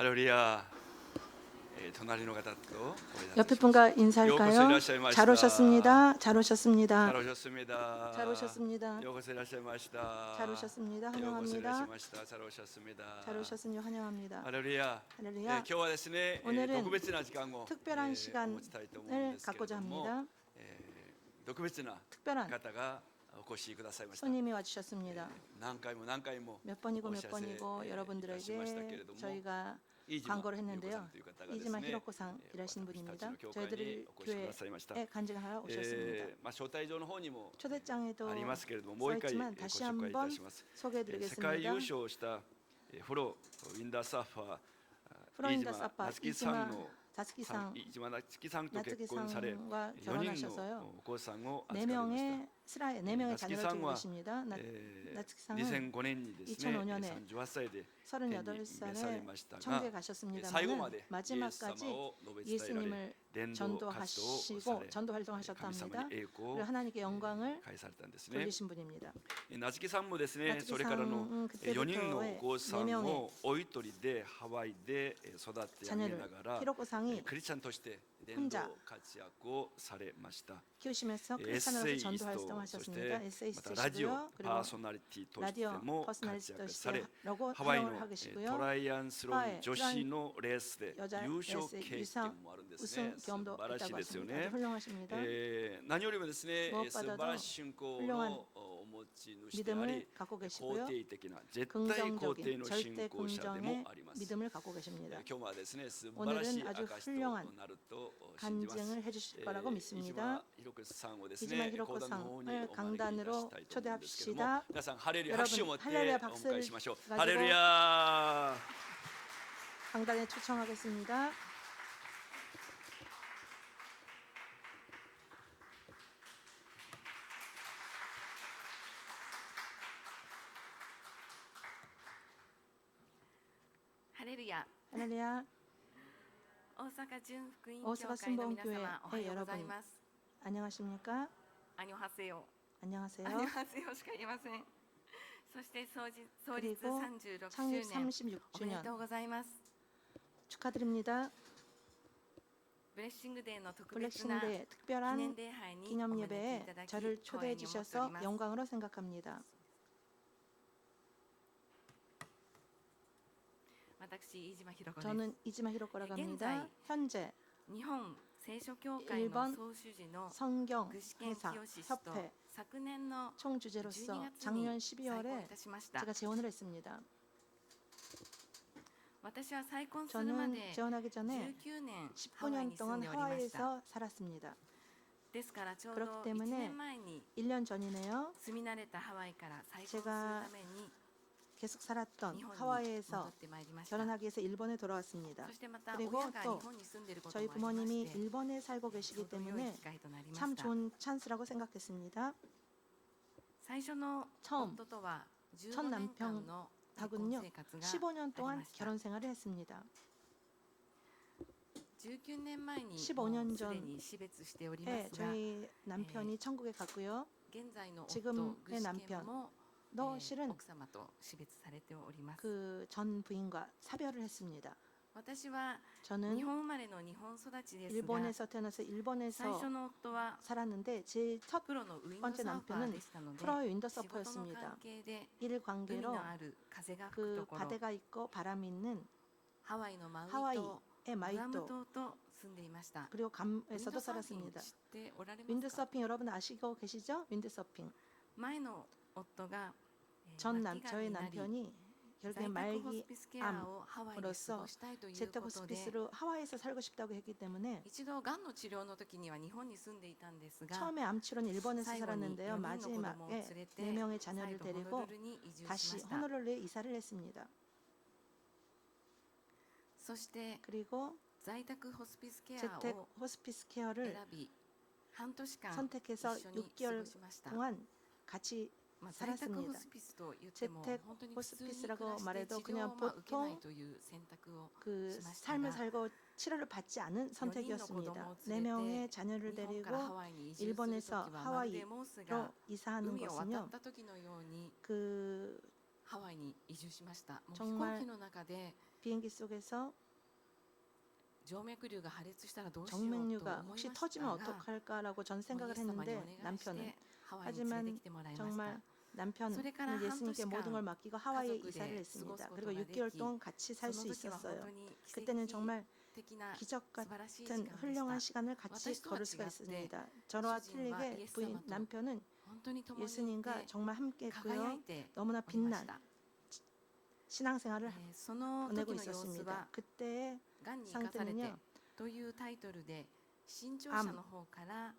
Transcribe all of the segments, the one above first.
할렐루야. 隣の方と 옆에 분과 인사할까요? 잘 오셨습니다. 잘 오셨습니다. 잘 오셨습니다. 잘 오셨습니다. ようこそいらっしゃいました 잘 오셨습니다. ようこそいらっしゃい 환영합니다. ました 잘 오셨습니다. 잘 오셨으니 환영합니다. 할렐루야. 할렐루야. 今日はですね、 오늘은 特別な時間を 특별한 お持 시간을 ちたいと思うんですけれ 갖고자 ども、 합니다. 特別な 특별한 方がお越しくださいました。 손님이 와주셨습니다. 何回も何回も 몇 번이고 몇 お知らせ 번이고 いたしましたけ 여러분들에게 れども、 저희가 飯島 광고를 裕子さん 했는데요. という方がです 이지마 ね、 히로코상이라시는 분입니다. 私たちの教会に 저희들이 お越しくださいました。 교회에 간증하러 오셨습니다. 招待状の方にも 초대장에도 ありますけれども、もう一回ご 써있지만 紹 다시 介いた 한번 します。世界 소개해드리겠습니다. 優勝したフローウィンダーサーファー 프로인더 飯島 사파 夏樹さんの 다스키상 飯島夏樹さんと結婚され、 나츠키상과 4人 결혼하셔서요. のお子さんを預かりました。 4명의 스라엘 4명의 자녀를 두고 나츠키상은 계십니다. えー 나츠키상은 2005年にですね、 2005년에 38歳で天に召され 38살에 ましたが、 천국에 最後ま 가셨습니다만 でイエス様 마지막까지 を述べ伝えられ、 예수님을 伝道活動をさ 전도하시고 れ、 전도 활동하셨다 神様 합니다. に栄光を 그리고 하나님께 영광을 返されたんですね。 돌리신 분입니다. 夏木さんもですね、 夏木さんそれからの4人の 그때부터의 お子さん 4명의 をお一人でハワイで育ってあげな 자녀를 がら 히로코상이 クリスチャンとして伝道活躍をされました。 키우시면서 エッ 크리스찬으로서 セイ 전도 スト、そして 활동하셨습니다. またラジオ 에세이스트시고요. パー 그리고 ソナリティとして 라디오 も活躍 퍼스널리스트 され、 시로고 ハワイの 활동을 ト 하시고요. ライアンスロン女子のレースで 여자 優勝 레이스 経験もあるんですね。 우승 素 경험도 晴らしい 있다고 ですよ 하십니다. ね。 아주 훌륭하십니다. 何よりもですね、 무엇보다도 素晴らしい信仰 훌륭한 のお持ち主であり、 믿음을 갖고 肯 계시고요. 定的な絶対肯定 긍정적인 の信 절대 仰者で 긍정의 もあります。 믿음을 갖고 계십니다. 今日はですね、素晴らしい 오늘은 아주 証と 훌륭한 なると信じます。 간증을 해주실 거라고 飯 믿습니다. 島ひろこさんをです 이지마 ね、講談の方に 히로코상을 お招きいた 강단으로 したいと思うんですけども、 초대합시다. 皆さんハレルヤ 여러분 拍手を持ってお 할렐루야 迎えしましょう。 박수를 ハレルヤ。 강단에 초청하겠습니다. 할렐루야. 할렐루야. 大阪純福音 오사카 教会の皆 순복음교회 様、おはようございます。 안녕하십니까? アニョハセヨ。 안녕하세요. アニョハセヨしか言いません。そして創立 그리고 36 창립 周年おめで 36주년 とうございます。 축하드립니다. ブレッシングデーの特別な 블랙싱데이 記念 특별한 礼拝にお 기념 招きい 예배에 ただき 저를 光 초대해 栄に思ってお 주셔서 ります。 영광으로 생각합니다. 私飯島ひろ子です。 저는 이지마 히로코라고 합니다. 현재 日本聖書協会の 일본 総主事の 성경 具志堅 회사 清氏と 협회 昨年の 총주재로서 12月 작년 に再婚い 12월에 たしました。 제가 재혼을 했습니다. 私は再婚するま 저는 で 재혼하기 전에 19年ハワイ 19년 に住ん 동안 でおりました。 하와이에서 살았습니다. ですからちょう 그렇기 ど 때문에 1年前に 1년 전이네요. 住み慣れたハワイから再婚する 제가 ために 계속 살았던 日本に戻 하와이에서 ってまいりました。 결혼하기 위해서 일본에 돌아왔습니다. そしてまた 그리고 親が日 또 本に住んでいること 저희 もありま 부모님이 して、 일본에 살고 ちょ 계시기 うど良い 때문에 機会となりま 참 した。 좋은 찬스라고 생각했습니다. 最初の 처음 夫とは 첫 15年間の結婚 남편하고는요 生活が 15년 あり 동안 ました。 결혼 생활을 했습니다. 19年前に 15 もう 년 すでに死別しておりま 네, すが、 저희 남편이 천국에 갔고요. 現在の夫 지금의 具志堅 남편 も 너 실은 奥様と死別されております。 그 전 부인과 사별을 했습니다. 私は 저는 日本生まれの日本育ちですが、 일본에서 태어나서 最 일본에서 初の夫は 살았는데 제 첫 プロのウィンドサーファーでしたので、 프로의 仕事の 윈더서퍼였습니다. 関係で 일 海 관계로 のある風が吹く 그 ところ、 바다가 있고 바람이 있는 ハワイのマウイ島、 하와이의 グアム 마이또 島と住んでいました。 그리고 ウィン 감에서도 ドサーフィン 살았습니다. 知っておられますか？ 윈드서핑 여러분 아시고 계시죠? 윈드서핑. 前の夫が 전 末期がん 저의 になり 남편이 在 결국에 宅ホス 말기 ピスケアをハワイで過ごしたいという 재택 ことで、 호스피스로 하와이에서 살고 싶다고 했기 때문에 一度がんの治療の時には日本に住んでいたんですが、 처음에 암 치료는 일본에서 最後に 살았는데요. 4人の子供を連 마지막에 れて 4명의 再 자녀를 度ホノ 데리고 ルルに移住し 다시 ました。 호놀룰루에 이사를 했습니다. そして 그리고 在宅ホスピスケア 재택 を 호스피스 選 케어를 び半年間 선택해서 一緒に過 6개월 ごしました。 동안 같이 在宅ホ 살았습니다. スピスと言っても 재택 本当に普通に暮ら 호스피스라고 して 말해도 治療 그냥 を受けない 보통 という選択を 그 しました 삶을 が、 살고 치료를 받지 않은 4人の子供 선택이었습니다. を連れ 4명의 て 자녀를 日本 데리고 からハワイに移住するとき 일본에서 はまるでモースが 하와이로 이사하는 海を渡っ 것은요. た時のように 그ハワイに移住しました。もう飛 정말 行機の中で 비행기 속에서 静脈瘤が破裂したらどうしようと思い 정맥류가 ま 혹시 した 터지면 が、 어떡할까라고 전 もうイエ 생각을 ス様にお 했는데 願いし 남편은 てハワイに連れて 하지만 きてもらいました 정말 それ 남편은 から 예수님께 半年間 모든 걸 맡기고 하와이에 家族で 이사를 過ご 했습니다. すこと 그리고 がで 6개월 き、 동안 같이 そ 살 の 수 時は本 있었어요. 当に奇跡 그때는 정말 的な 기적 素晴らしい時 같은 間でした。 훌륭한 시간을 같이私とは 걸을 수가 違って 있습니다. 저와 주진과 틀리게 예수 부인 様と 남편은 本当に共にい 예수님과 て 정말 輝 함께했고요. いて 너무나 おりまし 빛난 た。 신앙생활을 その 보내고 時の様子 있었습니다. は 그때의 がんに生かされて 상태는요. というタイトルで新潮社の方から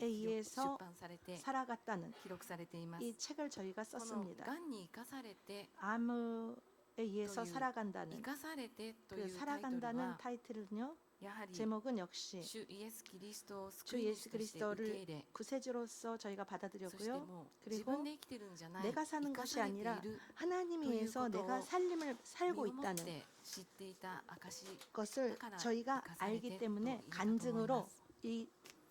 에 의해서 出版されて 살아갔다는 記録されています。 이 책을 저희가 この 썼습니다. がんに生かされて 암에 의해서 또 유- 살아간다는 生かされてと 그 いうタイトル 살아간다는 は 타이틀은요. やはり 제목은 역시 主イエス・キリストを 주 救い 예수 主として受け 그리스도를 入れ、 구세주로서 저희가 そして 받아들였고요. もう自分 그리고 で生きてるんじゃない、 내가 生 사는 か 것이 されてい 아니라 る 하나님에 의해서 또 내가 이것도 삶을 身 살고 をもっ 있다는 て知っていた証 것을だから 저희가 生かされて 알기 때문에 と言えたと思いま 간증으로 す。 이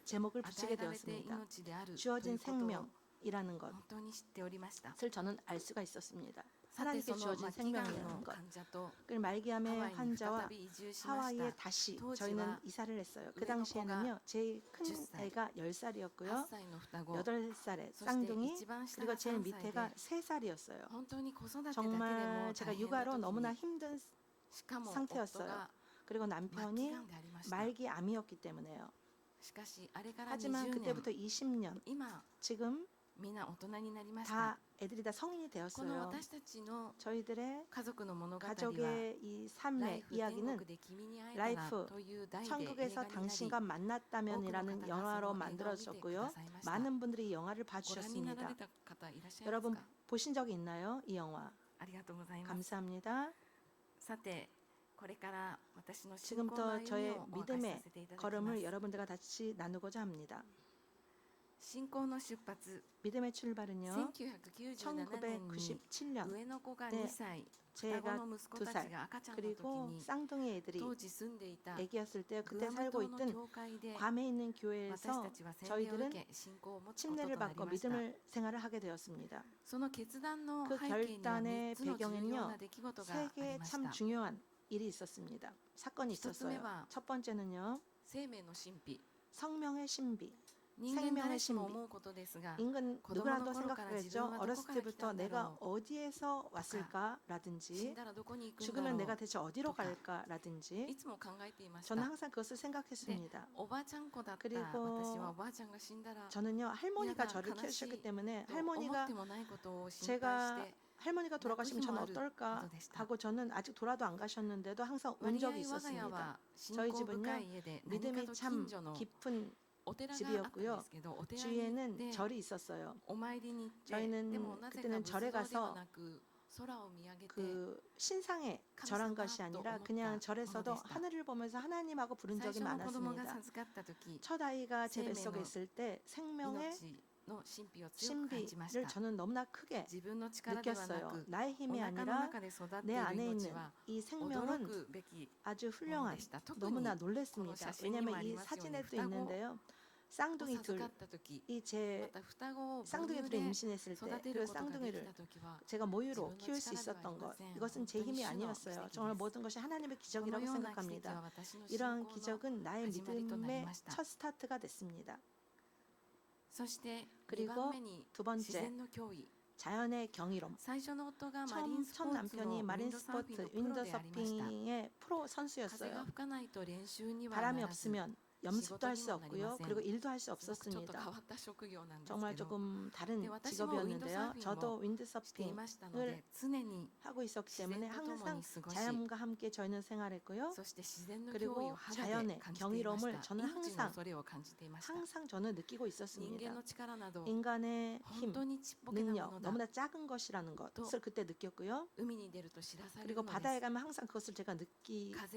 제목을 与 붙이게 えられて 되었습니다. 命であるという 주어진 ことを 생명이라는 本当に知っておりました。 것을 저는 알 수가 있었습니다. さて 하나님께 その 주어진 末期がんの 생명이라는 것. 患者と 그 말기암의 ハワイに 환자와 再び移住しまし 하와이에 た。 다시当時 저희는 は 이사를 했어요. 그 우리 당시에는요. 제일 큰 10살, 애가 10살이었고요. 8歳の双子、 8살의 そして 쌍둥이 一番下 그리고 が 제일 3歳 밑에가 で 3살이었어요. 本当に子育てだけで 정말 も 제가 大変な 육아로 時 너무나 に 힘든 しかも夫 상태였어요. が 그리고 末期 남편이 がんでありました。 말기암이었기 때문에요. しかしあれから 하지만 20年 그때부터 20년 今 지금 みんな大人になりました。 다 애들이 다 성인이 この 되었어요. 私たちの 저희들의 家族の物語は 가족의 이 ライ 삶의 フ天 이야기는 国で君に会えた 라이프 らという題で映 천국에서 画になり 당신과 만났다면이라는 오그노 영화로 가다가 만들어졌고요. 그거 보고 많은 분들이 이 영화를 ご覧になられ 봐주셨습니다. た方いらっしゃいます 여러분 か？ 보신 적이 있나요? 이 영화. ありがとうございます。 감사합니다. さてこれから私の信仰の 지금부터 歩み 저의 をお明かしさ 믿음의 せていただきま 걸음을 す。 여러분들과 같이 나누고자 합니다. 信仰の出発 믿음의 출발은요. 1997年に 1997년 上の子が네 2歳、双子 제가 の息子たち 2살 が赤ちゃんの時 그리고 に 쌍둥이 애들이 当時住んでいた 애기였을 때 グ 그때 アム 살고 島の 있던 教会で 괌에 있는 私 교회에서 たちは洗礼を受 저희들은 け信仰を持つこと 침례를 となり 받고 ました。 믿음을 생활을 하게 되었습니다. その決断の 그 背景には 결단의 3つの重要 배경엔요. な出来事があり 세계에 まし 참 た。 중요한 일이 있었습니다. 사건이 있었어요. 첫 첫 번째는요. 生命の神秘。 성명의 신비. 人間誰しも思うことですが、 인간 子供の 누구라도 頃から自 생각하겠죠. 分はどこ 어렸을 から来た 때부터 んだ 내가 ろう。 어디에서 死 왔을까라든지 んだらどこに行くんだ 죽으면 ろ 내가 う。 대체 어디로 또 가. 갈까라든지 いつも考えていまし 저는 た。 항상 그것을 생각했습니다. おばあちゃん子だった 그리고 私はおばあちゃんが死んだら 저는요 할머니가 미안하다, 저를悲しい 키우셨기 때문에 と思っ 할머니가 てもないことを心配し 제가 て 할머니가 돌아가시면 저는 나쁘지 않을 어떨까 것도 됐다. 하고 저는 아직 돌아도 안 가셨는데도 항상 온 割合 적이 我が家 있었습니다. は信 저희 仰 집은요 深い家で何か 믿음이 と 참 近所の 깊은 お寺があったんで 집이었고요. すけど、お寺に行っ 주위에는 て 절이 있었어요. お参りに行って 저희는 でもなぜか 그때는 仏 절에 像では 가서 なく空を見上げて 그 신상에 절한 것이 아니라 그냥 절에서도 하늘을 보면서 하나님하고 부른 最 적이 初の子供が 많았습니다. 授かった時 첫 아이가 제 뱃속에 있을 때 생명의 命の神秘を強く感じまし 신비를 た。 저는 너무나 크게 自分の力ではな 느꼈어요. く 나의 お 힘이 腹の 아니라 中で育ってい 내 る 안에 命 있는 は 이 驚 생명은 くべき 아주 훌륭한 でした。特に 너무나 この 놀랬습니다. 写真にも 왜냐하면 あり 이 ますように 사진에도 双子 있는데요. を 쌍둥이 授 둘, かった時 이 ま 제 た双子を母 쌍둥이 乳 둘이 で 임신했을 育 때 て 그 ることができ 쌍둥이를 た時は 제가 모유로 지분의 키울 수 시간이 있었던 것 아니었어요. 이것은 제 힘이 어떤 아니었어요. 신호 정말 기적이었어요. 모든 것이 하나님의 この 기적이라고 ような奇跡は 생각합니다. 私の信 이러한 仰の 기적은 나의 始まりとなり 믿음의 ました。 첫 스타트가 됐습니다. そして 그리고 2番目に 두 번째 自然の脅威。 자연의 경이로움. 最初の夫がマリンス 첫 ポーツの 남편이 ウィン 마린 ドサーフィン 스포츠 のプロでありました。 윈드서핑의 프로 風が 선수였어요. 吹かないと練習には 바람이 ならず 없으면 염습도 할 수 없고요.仕事にもなりません。 그리고 일도 할 수 すごくちょっと変 없었습니다. わった職業なんです 정말 けど 조금 다른 네, 私も 직업이었는데요. 저도 していましたので 윈드서핑을 常に 하고 있었기 때문에自然と共に 항상 過ごし 자연과 함께 저희는 생활했고요. そして自然の脅威 그리고 を肌で 자연의 感じていまし 경이로움을 た。 저는 命の 항상 恐れを感じていました。 항상 저는 느끼고 人間 있었습니다. の力など 인간의 本 힘, 当にちっぽけなも 능력 のだ。 너무나 작은 것이라는 것을 그때 느꼈고요. 海に出ると知らされる 그리고 ので 바다에 す。 가면 항상 그것을 제가 風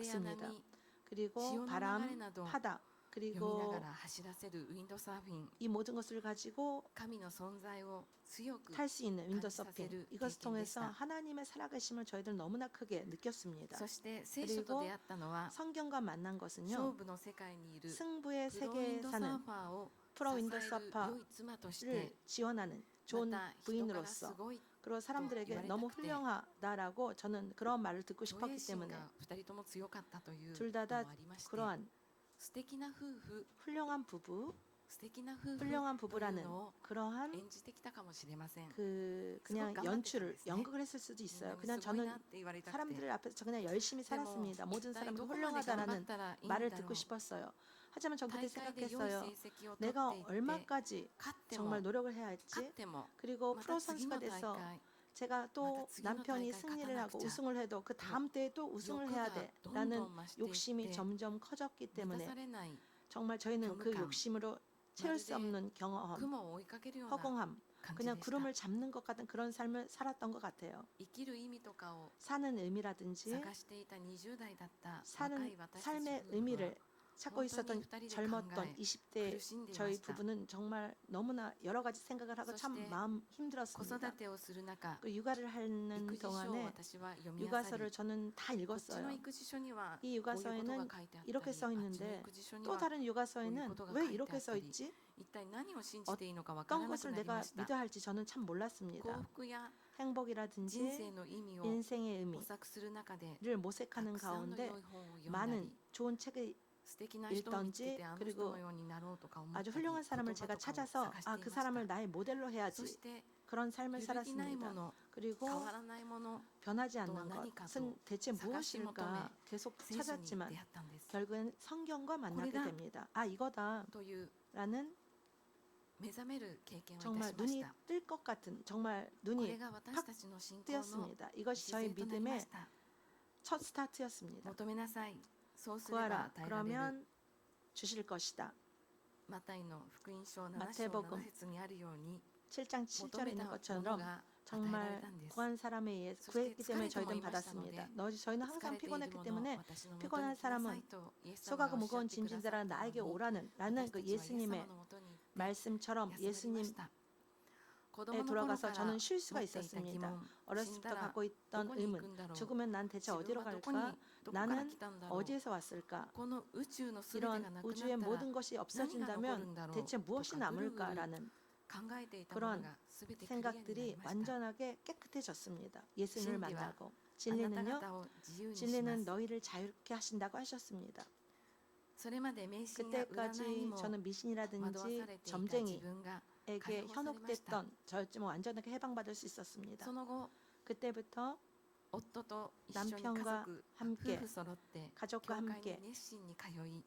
や 느끼습니다. 波 그리고潮の流れ 바람, など 바다 読みな 그리고 がら走らせるウィンドサーフィン。 이 모든 것을 가지고 神の存在を強く 탈 수 있는 사실 윈드서핑 이것을 통해서経験でした。 하나님의 살아계심을 저희들 너무나 크게 느꼈습니다. そして聖書と出会ったのは 성경과 만난 勝 것은요 負の世界にいる 승부의 プロウィン 세계에 ドサー 사는 ファーを 프로 支え 윈드 る良い 서퍼를 妻として 지원하는 좋은 また人からす 부인으로서 ごい 그리고 사람들에게 너무 훌륭하다라고 저는 그런 말을 듣고 上 싶었기 心 때문에 が2人とも強かったという 둘 の 다 もありまして 그러한 素敵な夫婦 훌륭한 부부, 素敵な夫婦 훌륭한 という 부부라는 のを 그러한 演じてきたかもしれません。 그냥 수고 연출을 깜빡했다 연극을 했을 수도 みん 있어요. なに 그냥 すごいな 저는 って言われたくて 사람들 앞에서 저 그냥 열심히 でも 살았습니다. 一 모든 体 사람들 どこまで頑張っ 훌륭하다라는 たらいいん 말을 だろ 듣고 う。 싶었어요. 하지만 전 그때 大会で良い 생각했어요. 成績を取っ 내가 ていって 얼마까지 勝って 정말 も 노력을 해야 勝っ 했지? ても 그리고 ま 프로 た次の 선수가 大 돼서 会 제가 또 맞아, 지금 남편이 다이카이 승리를 하고 가타나쿠자. 우승을 해도 그 다음 때에 또 우승을 해야 욕구가 돼라는 돈돈 마시되 욕심이 있대. 점점 커졌기 満た 때문에 されない 정말 저희는 그 경험감. 욕심으로 채울 수 마르데 없는 경험, 雲を追いかけるような 허공함, 感じ 그냥 でした。 구름을 잡는 것 같은 그런 삶을 살았던 것 같아요. 生きる意味とかを 사는 의미라든지 探していた20代だった若 사는 い私たち 삶의 夫婦は 의미를 찾고 있었던 혼돈이 젊었던 강가에 20대 苦しんでいま 저희 した。 부부는 정말 너무나 여러 가지 생각을 하고 참 소시대 마음 子 힘들었습니다. 育てをする中 그 육아를 育 하는 児書を 동안에 私は読み漁り 육아서를 저는 다 こっちの 읽었어요. 育児書には 이 こういうことが 육아서에는 書いてあったり 이렇게 あっ 써 ちの 있는데 育児書に 또 は 다른 육아서에는 고유고도가 왜 가이드 이렇게 써 아ったり 있지? 一体何を信じていいのかわから 어떤 なく 것을 なり 내가 ました。 믿어야 할지 저는 참 幸 몰랐습니다. 福や人 행복이라든지 生の意味を 인생의 模索する中で 의미를 た 모색하는 くさんの 가운데 良い本を読んだり 많은 좋은 책을 素敵な人を見つけて 읽던지 あの 그리고 人のようになろうとか思った 아주 り言 훌륭한 葉 사람을 と 제가 かを探 찾아서 して 아 い 그 ました。 사람을 나의 모델로 そ 해야지 して 그런 삶을 揺るぎないも 살았습니다. の 그리고 変わらないもの 변하지 않는 또何か 것은 대체 探し求め 무엇일까 계속 聖書に出 찾았지만 会ったんです。 결국엔 성경과 만나게 고래다. 됩니다. 아 이거다 という 라는 目覚める経験をいた 정말 しまし 눈이 た。 뜰 것 같은 정말 これ 눈이 が私たちの信仰の 뜨였습니다. 이것이 礎 저희 となりま 믿음의 した。 첫 스타트였습니다. 求めなさい。そうすれば 구하라 与えられる。 그러면 주실 것이다. マタイの福音書7章 마태복음 7節にあるように 7장 求 7절에 め 있는 たもの 것처럼 が与えられ 정말 たんです。 구한 사람에 의해 소 구했기 시 때문에疲れて 저희들은 もいましたので 받았습니다. 저희는 疲 항상 れている 피곤했기 もの 때문에 私のもと 피곤한 に来なさい 사람은 とイエス様 소가고 がおっしゃっ 무거운 てくださっ 짐진자라 たの 나에게 に 오라는 라는 私 그 たちはイエス様 예수님의 のもとに行って 말씀처럼 休まりま 예수님에 した。子供の頃 돌아가서 から 저는 쉴 持 수가 っていた疑 있었습니다. 問、死 어렸을 ん 때부터 だら 갖고 ど 있던 こに行 의문 くんだろう、 죽으면 난 대체 自分 어디로 はどこに 갈까? どこから 나는 来たんだろう、 어디에서 왔을까? この宇宙のすべてが 이런 なくなっ 우주의 たら 모든 것이 何が残るん 없어진다면 だろう 대체 と 무엇이 かぐるぐる 남을까라는 考えていたもの 그런 がすべてクリアになり 생각들이 ました。 완전하게 깨끗해졌습니다. 예수님을 진리와 만나고 あなた 진리는요, 方を自由にしま 진리는 す。 너희를 자유롭게 하신다고 하셨습니다. それまで迷信や占いに 그때까지 も 저는 惑わ 미신이라든지 されていた自 점쟁이에게 分が解放されました。 현혹됐던 저였지만 완전하게 해방받을 수 있었습니다. その後、 그때부터 夫と一緒に家 남편과 族 함께 夫婦揃って教 가족과 会に 함께 熱心に通い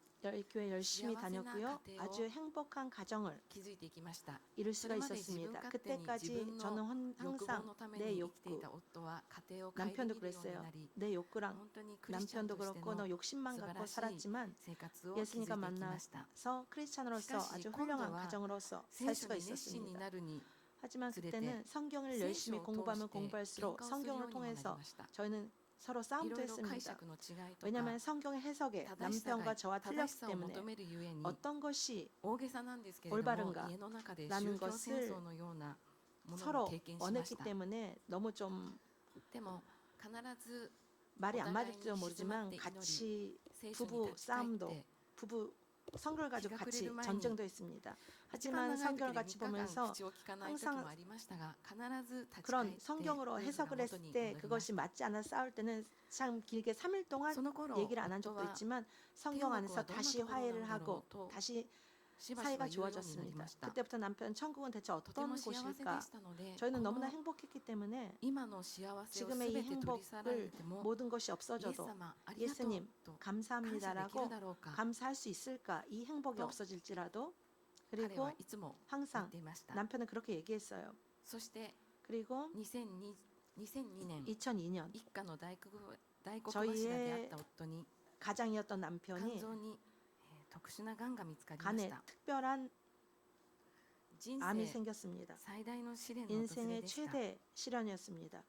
교회 열심히幸せな 다녔고요. 家庭を 아주 행복한 가정을 築いていきました。 이룰 そ 수가 れまで自分 있었습니다. 勝手に自 그때까지 分の 저는 欲望 항상 のため 내 に生きてい 욕구, た夫は家庭を顧み 남편도 るように 그랬어요. なり 내 욕구랑 本当にクリスチャン 남편도 として 그렇고 の 너 욕심만 素晴 갖고 らしい 살았지만 生活を築いてい 예수님과 きました。 만나서 크리스찬으로서 시카시 아주今度 훌륭한 は 가정으로서 聖 살 書 수가 に熱心に 있었습니다. なるに 하지만 つれて 그때는 성경을 聖 열심히 書を通 공부하면 して 공부할수록 喧嘩をするよう 성경을 にもなり 통해서 ました。 저희는 서로 い 싸움도 ろいろ解 했습니다. 釈の違いとか 왜냐하면 성경의 해석에 正しさが 남편과 저와 正し 틀렸기 さを 때문에 求めるゆえに 어떤 것이 大げさなんですけれども 올바른가 家の中で 라는 宗教戦 것을 争のようなものを 서로 経験しま 원했기 した。 때문에 너무 좀 でも必ず 말이 안 お互いに 맞을지도 모르지만 静まって祈り 같이 聖書に 부부 立ち返っ 싸움도 て 부부 성경을 가지고 기가 같이 그래도 많이 전쟁도 했습니다. 一番 하지만 長い時 성경을 で 같이 3日間 보면서 口を聞かない時 항상 もありましたが必ず立ち返っ 그런 て 성경으로 夫婦が 해석을 元 했을 に 때 戻りま 그것이 した 맞지 않아 싸울 때는 참 길게 3일 동안 その頃 얘기를 안 한 夫 적도 は 있지만 성경 안에서 다시 화해를 하고 と 다시 しばしば 사이가 言うようになり 좋아졌습니다. ました 그때부터 남편 천국은 대체 とて 어떤 も幸せで 곳일까? したので 저희는 こ 너무나 の 행복했기 때문에 今の幸せを 지금의 全 이 て取り去られ 행복을 ても 모든 것이 イエス 없어져도 様ありがとう 예수님 と感謝できる 감사합니다라고 だろうか 감사할 수 있을까? 이 행복이 또 없어질지라도 彼 그리고 はいつも言 항상 っていました。 남편은 그렇게 얘기했어요. そして 그리고 2002年 2002년 一家の大黒柱であった夫に 가장이었던 肝 남편이 臓に特殊ながんが見つかりまし 간에 た。 특별한 人 암이 生 생겼습니다. 最大の試練の訪れ 인생의 でした 최대 시련이었습니다.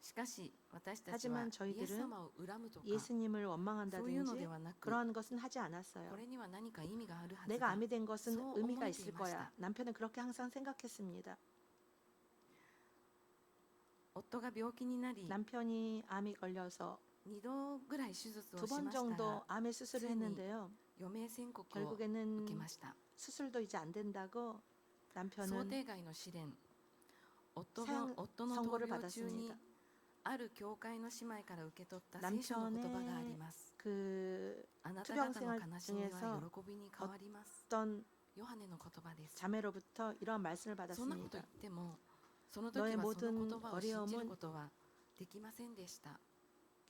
しかし私たちは 하지만 イエス 저희들은 様を恨むとか 예수님을 そういうので 원망한다든지 はなく 그러한 것은 하지 않았어요. これには何か意味があるはず 내가 だ。 암이 된 것은 소 의미가 어머니 있을 되었다. 거야. 남편은 그렇게 항상 생각했습니다. 夫が病気になり 남편이 암이 걸려서 2度ぐらい手術を 두 し 번 ました 정도 が 암의 수술을ついに 했는데요. 余命宣告を受 결국에는 けました。 수술도 이제 안 된다고 想 남편은 定外の試練夫の闘 선고를 病中に 받았습니다. ある教会の姉妹から受け取った聖書の言葉があります。 그 あなた方の 투병생활 悲しみは 중에서 喜びに変わります。 어떤 ヨハネの言葉です。 자매로부터 이러한 말씀을 そんなこと 받았습니다. 言っても、その時 너의 はその 모든 言葉を信じる 어려움은 ことはできませんでした。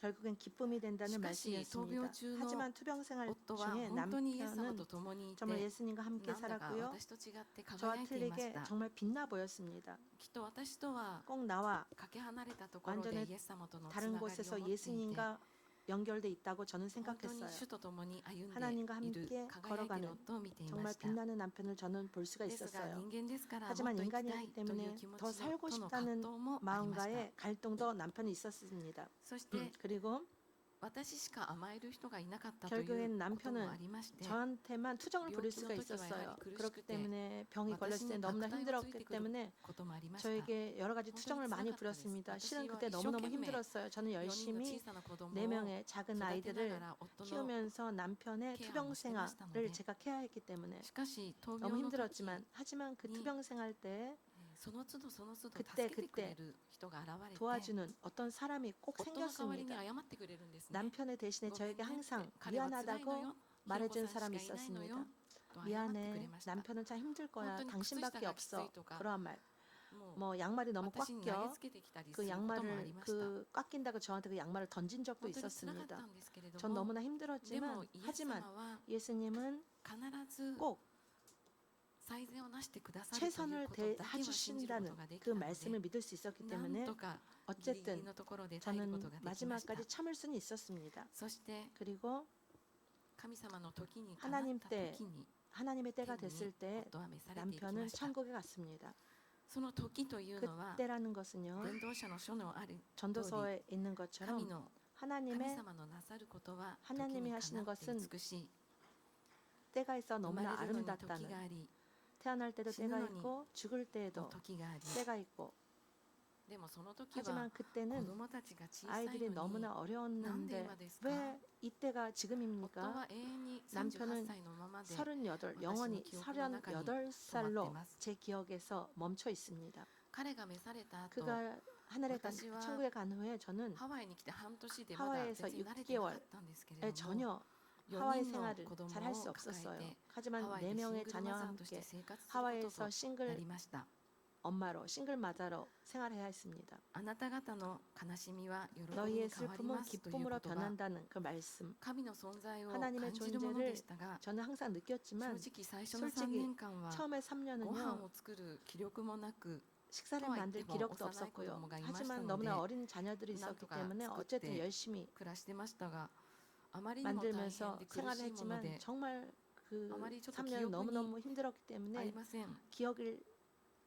결국엔 기쁨이 된다는 しかし、闘病 말씀이었습니다. 中の 하지만 투병생활 夫は 중에 本当にイエス様 남편은 と共にいて、 정말 예수님과 함께 なんだか 살았고요. 私と違って輝 저와 いていまし 틀리게 た。 정말 빛나 보였습니다. きっと私とは 꼭 나와 かけ離れたところで 완전히 イエス様とのつ 다른 ながりを持 곳에서 っていて、 예수님과 연결돼 있다고 저는 本当に 생각했어요. 主と共に歩ん 하나님과 でいる 함께 輝いている 걸어가는 夫を見ていま 정말 した。 빛나는 남편을 저는 볼 수가 ですが 있었어요. 人間ですからもっと 하지만 生きたい 인간이기 という 때문에 気持ち 더 の 살고 との葛 싶다는 藤もありました。 마음과의 갈등도 남편이 있었습니다. そして 그리고 私しか甘える人がいなかったという 결국엔 こともあ 남편은 りまして、 저한테만 투정을 부릴 수가病気の時はやはり 있었어요. 苦しくて 그렇기 때문에 병이 걸렸을 때 私に 너무나 悪態をつい 힘들었기 てくる 때문에 こともありました。 저에게 여러 가지本当に 투정을 辛 많이 かったです。 부렸습니다. 실은 私は 그때 一生 너무너무 懸命 힘들었어요. 저는 4人の 열심히 小さな子供を 4명의 작은 育てなが 아이들을 ら夫の 키우면서 남편의 케어를 투병してましたので 생활을 제가 케어했기 때문에 しかし闘 너무 病の時 힘들었지만 하지만 그 に 투병 생활 때 その都度その都度 그때 助けてくれる人が現れて 도와주는 어떤 사람이 꼭 夫の代わりに 생겼습니다. 謝ってくれるんですね。 남편의 대신에 ごめんね 저에게 って 항상 彼は辛いの 미안하다고 よ。 말해준 ひろこさん 사람이 しかいないのよ 있었습니다. と謝ってくれ 미안해. ました。 남편은 참 힘들 거야. 혼돈이 당신밖에靴下が 없어. きついとか 그러한 말. もう 뭐 양말이 너무 꽉 私に投げ 껴. つけてきたりす 그 ることもあり 양말을 ました。 그 꽉 낀다고 저한테 그 양말을 던진 적도 本当に辛かった 있었습니다. んですけれど 전 も、 너무나 でも 힘들었지만 イエス様 하지만 は 예수님은 必ず 꼭 最善をなしてくださるという 최선을 ことだけは信じること 해주신다는 ができ 그 たので、 말씀을 믿을 수 있었기 なん 때문에 とかギリギリ 어쨌든 のところで耐えること 저는 ができました。 마지막까지 참을 수는 있었습니다. そして 그리고 神様の時にかなっ 하나님 た 때 時に 하나님의 때가 天 됐을 に 때 夫は召されていき 남편은 ました。 천국에 갔습니다. その時というのは 그때라는 것은요 伝道者の書のある 전도서에 있는 神 것처럼 の 하나님의 様のなさることは 하나님이 時にか 하시는 なって 것은 美しい。 때가 있어 生ま 너무나 れるのに時 아름답다는 があり、 태어날 때도 때가 신으로니 있고 죽을 때에도 時があり、 때가 있고 でもその時は 하지만 子 그때는 供たちが小さい 아이들이 のに 너무나 なんで 어려웠는데 今ですか？ 왜 이때가 夫 지금입니까? は永遠に 남편은 38歳のままで 38, 영원히 기억의 나가니 38살로 도맡대마스. 제 기억에서 멈춰 있습니다. 彼が召された後 그가 하늘에 간,私は 천국에 간 후에 저는 ハワイに来て半年でまだ 하와이에서 全然慣れてなか 6개월 ったんですけれども、 전혀 4 하와이 人の 생활을 子供 잘 할 수 を抱 없었어요. えて 하지만 ハワイでシン 4명의 グル 자녀와 マザーとして 함께 生活すること 하와이에서 とな 싱글 りました。 엄마로 싱글 마자로 생활해야 했습니다. あなた方の悲しみは喜びに 너희의 変わり 슬픔은 ますという 기쁨으로 言葉、 변한다는 그 말씀. 神の存在を 하나님의 感じるもので 존재를 したが、 저는 항상 正 느꼈지만 直最初の3 솔직히 年間は 처음에 ご飯 3년은요 を作る気力もなく、 식사를 또 만들 아이들 기력도 뭐 없었고요. 어린아이가 하지만 있었는데 너무나 어린 자녀들이 있었기 난토가 때문에 그때 어쨌든 열심히 暮らしてましたが、あまりにも大変 만들면서 で苦しい 생활을 もの 했지만 で 정말 그 아마리 저도 3년이 기억이 너무너무 힘들었기 あり 때문에 ません。 기억을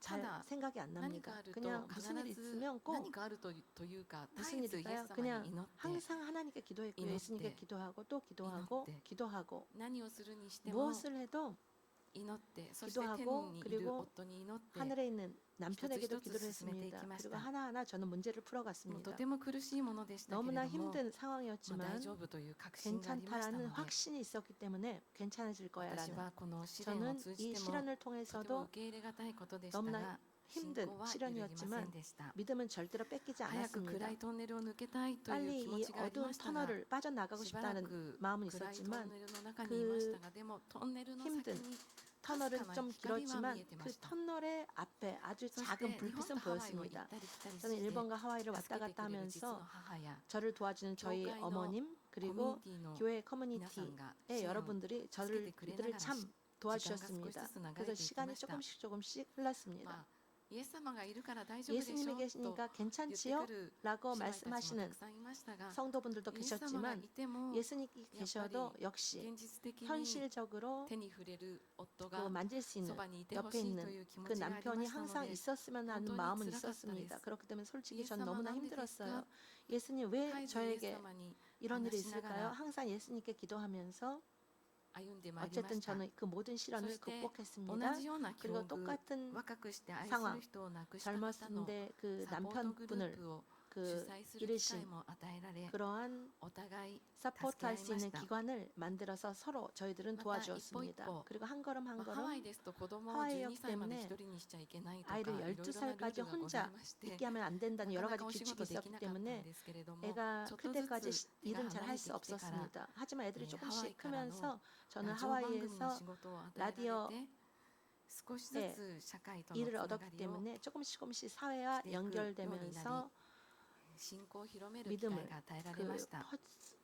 잘 하다 생각이 안 何か 납니다. あると 그냥 必 무슨 일 ず 있으면 何 꼭 かあるというか、 무슨 絶えずイエ 일일까요? ス様に 그냥 祈って 항상 하나님께 기도했고 이노 예수님께 때. 기도하고 또 기도하고 이노 때. 기도하고 何をするにしても 무엇을 해도 祈って、そして 기도하고 天にいる 그리고 夫に祈って、 하늘에 있는 남편에게도 이것도 기도를 스스로 했습니다. 스스로 그리고 하나하나 저는 문제를 もう 풀어갔습니다. とても苦しいものでしたけれども、 너무나 まあ 힘든 大 상황이었지만 丈夫という確信がありました 괜찮다라는 ので、 확신이 있었기 때문에 괜찮아질 私 거야라는 はこの試練を 저는 通 이 じても 시련을 とても 통해서도 受け入れがたいことでした 너무나 が、信 힘든 仰は揺るぎません 시련이었지만 でした。 믿음은 절대로 뺏기지 早く 않았습니다. 暗いトンネルを抜けたいという 빨리 気持 이 ちがありま 어두운 したが、 터널을 빠져나가고 しばら 싶다는 く 마음은 暗いトン 있었지만 ネルの中にいましたが、でもトンネルの先 힘든 に 터널은 좀 길었지만光は見えてま 그 した。 터널의 앞에 아주 そして 작은 日本 불빛은 とハワイを行っ 보였습니다. たり来たり 저는 して 일본과 하와이를 助 왔다 けて 갔다 くれる実の 하면서 母や 저를 도와주는 저희 교회의 어머님 コミュ 그리고 ニティの 교회 皆さんが 커뮤니티의 支援を 여러분들이 助け 저를 てくれな 이들을 がら 참 時間が少し 도와주셨습니다. ずつ流れ 그래서 ていき 시간이 ました。 조금씩 흘렀습니다. まあ、イエス様がいるから大丈夫でしょ 예수님이 うと 계시니까 言って 괜찮지요? くる 라고 姉妹たちもた 말씀하시는 くさんいましたが、 성도분들도 イエス様が 계셨지만 いても 예수님이 계셔도 역시 現実的に 현실적으로 手に触れる夫 그 が 만질 수 そ 있는 ばにいてほ 옆에 しいと 있는 いう気持 그 ちがありま 남편이 したの 항상 で、 있었으면 하는 본当に 마음은 辛かった 있었습니다. です。 그렇기 때문에 솔직히 전 예수님은 너무나 안 힘들었어요. 됐을까? 예수님 왜 絶えずイエス 저에게 様に 이런 일이 話しなが 있을까요? ら 항상 예수님께 기도하면서 歩んでまいりま 어쨌든 した。 저는 그 모든 시련을 そして同 극복했습니다. じような境 그리고 遇、 똑같은 若くして愛す 상황 る人を亡くした方の 젊었는데 그 サポートグルー 남편분을 プを 그 그 催する機会 이르신 も与えられ 그러한 お互い 사포트할 수 있는 助け合いました 기관을 만들어서 서로 저희들은 맞다, 도와주었습니다. 이뽀이뽀. 그리고 한 걸음 ま 한 あハワイ 걸음 ですと子供を 하와이였기 12歳まで 때문에 一人にしちゃいけないとか 아이를 いろいろなルー 12살까지 ルがござい 혼자 まして 있게 하면 안 된다는 な 여러 かなか 가지 お仕 규칙이 事でき 있었기 なかったん 때문에 ですけれども 애가 ちょっ 클 とず 때까지 つ手が 일은 잘 離 할 れ 수 てきてから 없었습니다. 하지만 애들이 ハワイ 조금씩 からの 크면서 저는 ラジオ番組の 하와이에서 仕事を与えら 라디오 れて少しずつ社会とのつ 일을 なが 얻었기 りを 때문에 조금씩 사회와していくようになり 연결되면서 信仰を広める機会 믿음을 が与えられま 그 した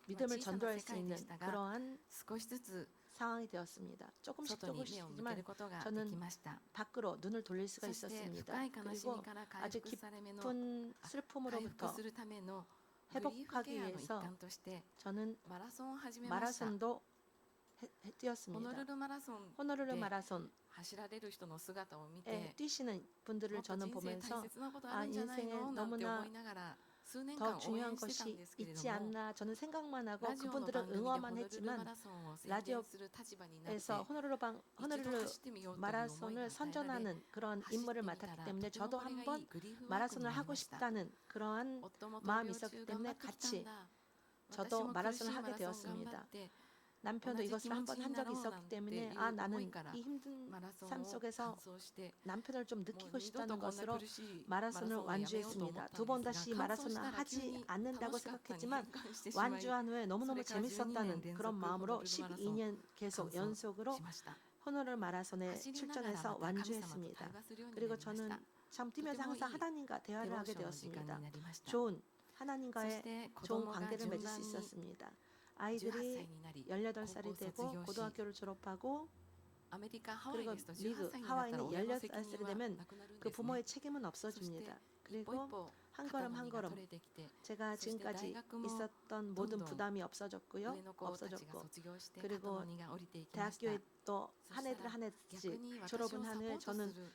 믿음을 小さな 전도할 世 수 界で 있는 したが 그러한 少しずつ 상황이 되었습니다. 조금씩 外に目を向け 조금씩이지만 ることがで 저는 きました 밖으로 눈을 돌릴 수가 そして 있었습니다. 深い悲しみ 그리고 から回 아주 復され目の 깊은 回復 슬픔으로부터 するためのグリーフ 회복하기 ケアの一 위해서 環として 저는 マラソンを始めました 마라손도 ホ 뛰었습니다. ノルルマラソン 호노ルル で 마라손 走られる人の姿を見 에 て 뛰시는 も 분들을 っと 저는 人生大 보면서 切なことあ 아 るんじゃないの 인생에 なんて 너무나 思いながら数年 더 間応 중요한 援してたん 것이 ですけれ 있지 ども 않나 저는 생각만 하고 ラジオの番 그분들은 組でホ 응원만 ノルルマ 했지만 ラソンを宣 라디오 伝する立場になって 에서 호노ルル 一度 호노ルル 走ってみようという思いが 마라손을 与えられ 선전하는 그런 走って 임무를 みた 맡았기 ら 때문에 とても 저도 これがいい 한번 グリーフワークに 마라손을 なり 하고 ました 싶다는 그러한 夫も闘 마음이 病 있었기 中頑 때문에 張ってきたん 같이 だ 저도 私も苦しい 마라손을 マ 하게 ラソン頑張っ 되었습니다. て 남편도 오나지 이것을 한번 한 적이 기모치니 있었기 나로 때문에 나한테 아 이 나는 오모이가라 이 힘든 마라손 삶 속에서 完走して 남편을 좀 もう 느끼고 二度と 싶다는 こんな 것으로 苦しい 마라손을 マラソンをやめようと思った 완주했습니다. んで 두 번 すが 다시 完走 마라손을 したら急 하지 に 않는다고 楽しかったに 생각했지만 変換してしまい 완주한 후에 너무너무 それから12 재밌었다는 年連 그런 続 마음으로 ホノルルマラソン 12년 계속 完走 연속으로 しました 호노를 마라손에 走りながら 출전해서 また神様と 완주했습니다. 対話するようになり 그리고 ました 저는 참 뛰면서 항상 이 하나님과 デ 대화를 ボー 하게 ションの時間に 되었습니다. なりました 좋은 そし 하나님과의 て子 좋은 供が 관계를 順 맺을 番 수 に 있었습니다. 18 아이들이 歳になり 18살이 高校卒 되고 業し 고등학교를 졸업하고 アメリカハワイ 그리고 ですと 미국 18歳になったら 하와이는 親の責 18살이 任は 되면 なくなるん 그 ですね 부모의 책임은 そして 없어집니다. 一歩 그리고 一歩 한 肩 걸음 の 한 荷が 걸음 取れてきて 제가 そして大 지금까지 学も 있었던 모든 동 부담이 없어졌고요. 上の子たちが 없어졌고 卒業して肩 그리고 の荷が下りていきました 대학교에 또 한 そした 해들 ら 한 逆 해씩 に私を 졸업은 サ 한 ポ 후에 ートす 저는 るよう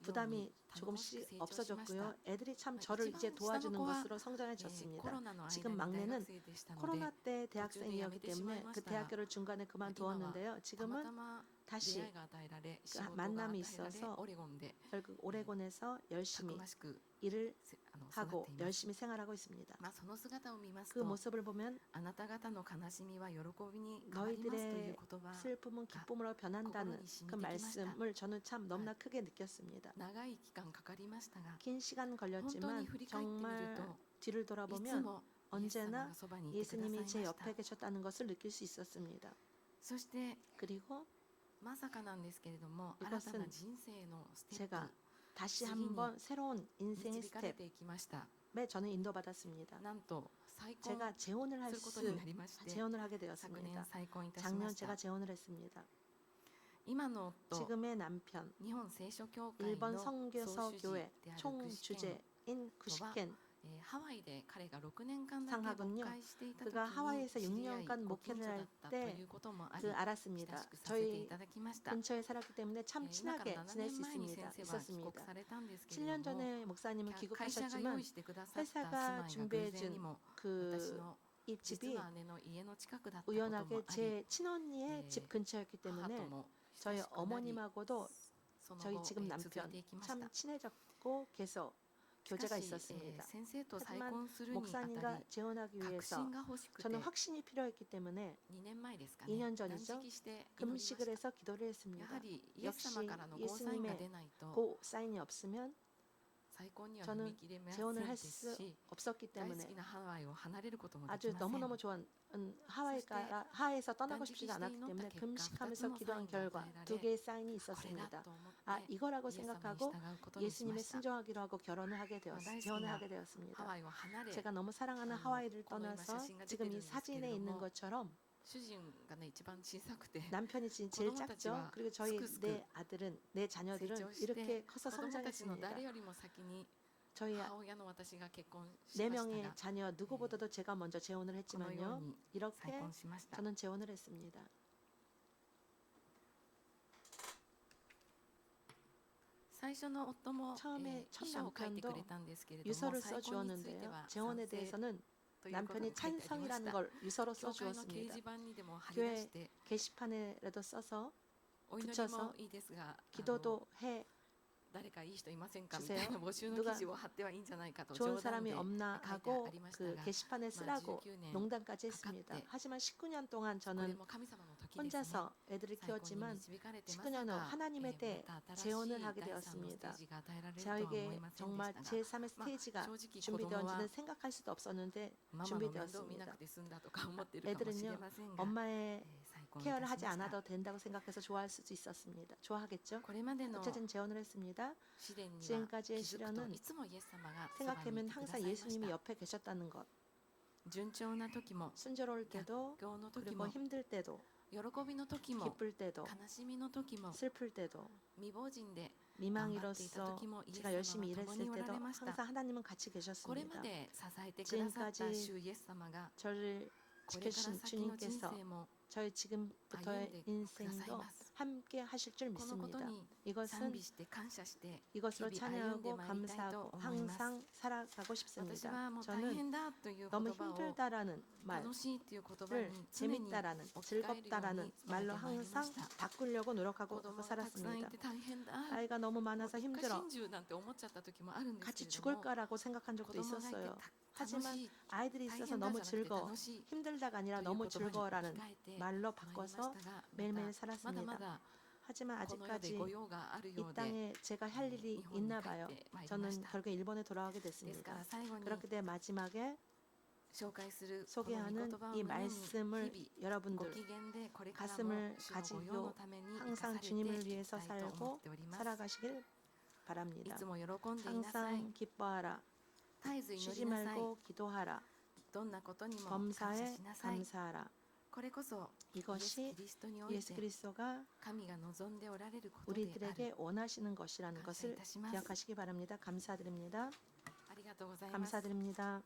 부담이 に頼もしく 조금씩 成長しました 없어졌고요. 애들이 참 아, 저를 이치반 이제 도와주는 시다노코와 것으로 コ 성장해졌습니다. ロナの 지금 間に大学 막내는 生でしたので 코로나 때 途中で辞め 대학생이었기 てしまい 때문에 ま 그 したが 대학교를 중간에 今は 그만두었는데요. たま 지금은 たま出 다시 会いが与えられ仕事が 만남이 与えられ 있어서 オレゴンで 결국 오레곤에서 たく 열심히 ましく 일을 育 하고 っています 열심히 생활하고 있습니다. まあその姿を見ます 그 と 모습을 보면 あなた方の悲しみは喜びに変わりますという 너희들의 言葉 슬픔은 기쁨으로 변한다는 거꾸로 그 이심이 말씀을 저는 참 너무나 크게 느꼈습니다. 長い期間かかりましたが 긴 시간 걸렸지만 本当に振り返ってみる 정말 と 뒤를 いつ 돌아보면 もイエス様 언제나 がそばにいてくださいま 예수님이 し 제 た 옆에 계셨다는 것을 느낄 수 있었습니다. そして 그리고 まさかなんですけれども 이것은 新たな人生のステップ 제가 다시次に 한번 새로운 인생의 導かれ 스텝에 ていきました 저는 인도받았습니다. なんと再婚 제가 재혼을 す 할 ることに 수 なりまして 재혼을 하게 昨年 되었습니다. 再婚いたしま 작년 した 제가 재혼을 했습니다. 今の夫 지금의 남편 日本聖書教会 일본 の総 선교서 主事 교회 である 총 具志堅 주재인 구식켄 ハワイで彼が6年間だけ 상하군요. 牧会していた時 그가 하와이에서 に知り合い 6년간 ご近 목회를 所だ 할 ったと 때 いうこともあり 그 親 알았습니다. しくさせてい 저희 ただきました 근처에 살았기 때문에 참 今から 친하게 7 지낼 年 수 前に 있습니다. 先生は帰国 있었습니다. されたんですけれ 7년 ども 전에 목사님은 会社が用 귀국하셨지만 意してくださった住 회사가 まいが偶然に 준비해준 も 그 私の 이 実 집이 は姉の家の近くだったことも 우연하게 あり 제 친언니의 예, 집 근처였기 母と 때문에 も 저희 親しくなり 어머님하고도 その 저희 後 지금 続い 남편 ていきました 참 친해졌고 계속 しか 교제가 し 있었습니다. 先生と再 하지만 婚するにあた 목사님과 り 재혼하기 確 위해서 信が欲しくて 저는 확신이 필요했기 때문에 2年前ですかね 2년 断 전이죠. 食して祈りまし 금식을 た 해서 기도를 や 했습니다. はりイエス様からのゴーサインが出ないと 고 사인이 없으면 再婚には踏 저는 み切れません 재혼을 で 할 す 수 し 없었기 大好 때문에 きなハワイを離れることもでき 아주 ません 너무너무 좋아하는 하와이에서 떠나고 싶지가 않았기 때문에 단식시대 금식하면서 이노타 기도한 결과 결과 사인이 두 개의 사인이 これだ 있었습니다. と思って 아 이거라고 イエス様に 생각하고 従うことにしま 예수님의 した 순종하기로 하고 결혼을 하게 아, 되었습니다. 나이스구나. 재혼을 하게 ハ 되었습니다. ワイを離れ 제가 너무 사랑하는 아, 하와이를この今 떠나서 写真が出て 지금 るん 이 ですけれども 사진에 있는 것처럼 主人がね一番小さくて 남편이 제일子供たちは 작죠. 그리고 저희 스크스크 내 아들은 내 成 자녀들은 長して 이렇게 커서 子供たちの 성장했습니다. 誰よりも先に 저희 母親の私が結婚し 네 ました 명의 が 자녀 누구보다도 제가 먼저 재혼을 このよう 했지만요. に再 이렇게 婚しました 저는 재혼을 했습니다. 最初の夫も 처음에 遺書を書いてくれ 첫 たんですけれども 유서를 再婚について 써주었는데요. は 재혼에 賛成 대해서는 ということが 남편이 書いてありまし 찬성이라는 た 걸 유서로 教会の掲 써주었습니다. 示板にでも貼り出して 게시판에라도 써서 お祈り 붙여서 もいいですが 기도도 해誰かいい人いませんかみ 주세요 たいな募集の記事を貼ってはいいんじゃないかと 좋은 冗談 사람이 で 없나 書いてあ 하고 りました 그 が 게시판에 쓰라고 19年 농담까지 했습니다. 가깝게 하지만 19년 동안 これ 저는 も神様の時ですね 혼자서 애들을 最高に 키웠지만 導かれてま 19년 さ 후 か 하나님의 때 また新しい 재혼을 하게 第三のステ 되었습니다. ージが与えられるとは思い 저에게 ませんで 정말 したが 제3의 まあ 스테이지가 正直子供 준비되었는지는 は 생각할 수도 없었는데 ママの面倒見な 준비되었습니다. くて済んだとか思っているかもしれ 애들은요 ませんが 엄마의 再婚い 케어를 たし 하지 ました 않아도 된다고 생각해서 좋아할 수도 있었습니다. 좋아하겠죠? これまでの 어쨌든 재혼을 했습니다. 試練には 지금까지의 気づくと 시련은 いつもイエス様がそばにい 생각하면 てくださ 항상 いまし 예수님이 た 옆에 계셨다는 것. 順調な時も 순조로울 때도 逆境の時 그리고 も 힘들 때도 喜びの時も 기쁠 때도 悲しみの時も 슬플 때도 未亡人で 미망이로서 제가 열심히 イエス様は共に 일했을 おら 때도 れました 항상 하나님은 같이 これ 계셨습니다. まで支えてくださった 지금까지 主イエス様が 저를 これから 지켜주신 先の人 주님께서 生も 저의 지금부터의 歩んでください 인생도 ます 함께 하실 줄 このこと 믿습니다. に賛 이것은 美して感謝して 이것으로 日々歩んで 찬양하고 まいりたいと 감사하고 思います 항상 살아가고 私 싶습니다. はもう大 저는 変だという言 너무 葉を 힘들다라는 말을 楽しいという言葉に常に 재밌다라는 置き換えるように 즐겁다라는 努めて 말로 まいりま 항상 した 바꾸려고 子 노력하고 供がたくさんい 살았습니다. て大変だ 아이가 너무 もう 많아서 一家 힘들어. 心中なんて思っちゃった時もあるんです 같이 けれど 죽을 も 까라고 생각한 子 적도 供がいて 있었어요. 楽 하지만 しい 아이들이 大 있어서 変だ 너무 じゃなくて 즐거워. 楽しい 힘들다가 と 아니라 いう 너무 言葉に置き 즐거워라는 換えて 말로 まいりました 바꿔서 が 매일매일 まだま 살았습니다. だ 하지만 この世で 아직까지 御用がある 이 ようで 땅에 제가 할 日 일이 本に 있나 帰 봐요. ってまいりまし 저는 た 결국 일본에 돌아오게 ですか 됐습니다. ら最後に 그렇게 돼 마지막에 紹介するこの御 소개하는 言葉を 이 胸に 말씀을 日々ご 여러분들 機嫌でこれからも 가슴을 主の御用の 가지고 ために生かさ 항상 れてい 주님을 き 위해서 たいと思っ 살고 ております。 살아가시길 い 바랍니다. つも喜んでいなさい。 항상 기뻐하라. 絶えず祈 쉬지 りなさい。 말고 기도하라. どんなことにも感謝 범사에 しなさい。 감사하라. これこそイエス 이것이 キリストにおい 예수 て 그리스도가 神が望んでおられることである。 우리들에게 원하시는 것이라는 것을 感謝いたします。 기억하시기 바랍니다. 감사드립니다. ありがとうございます。 감사드립니다.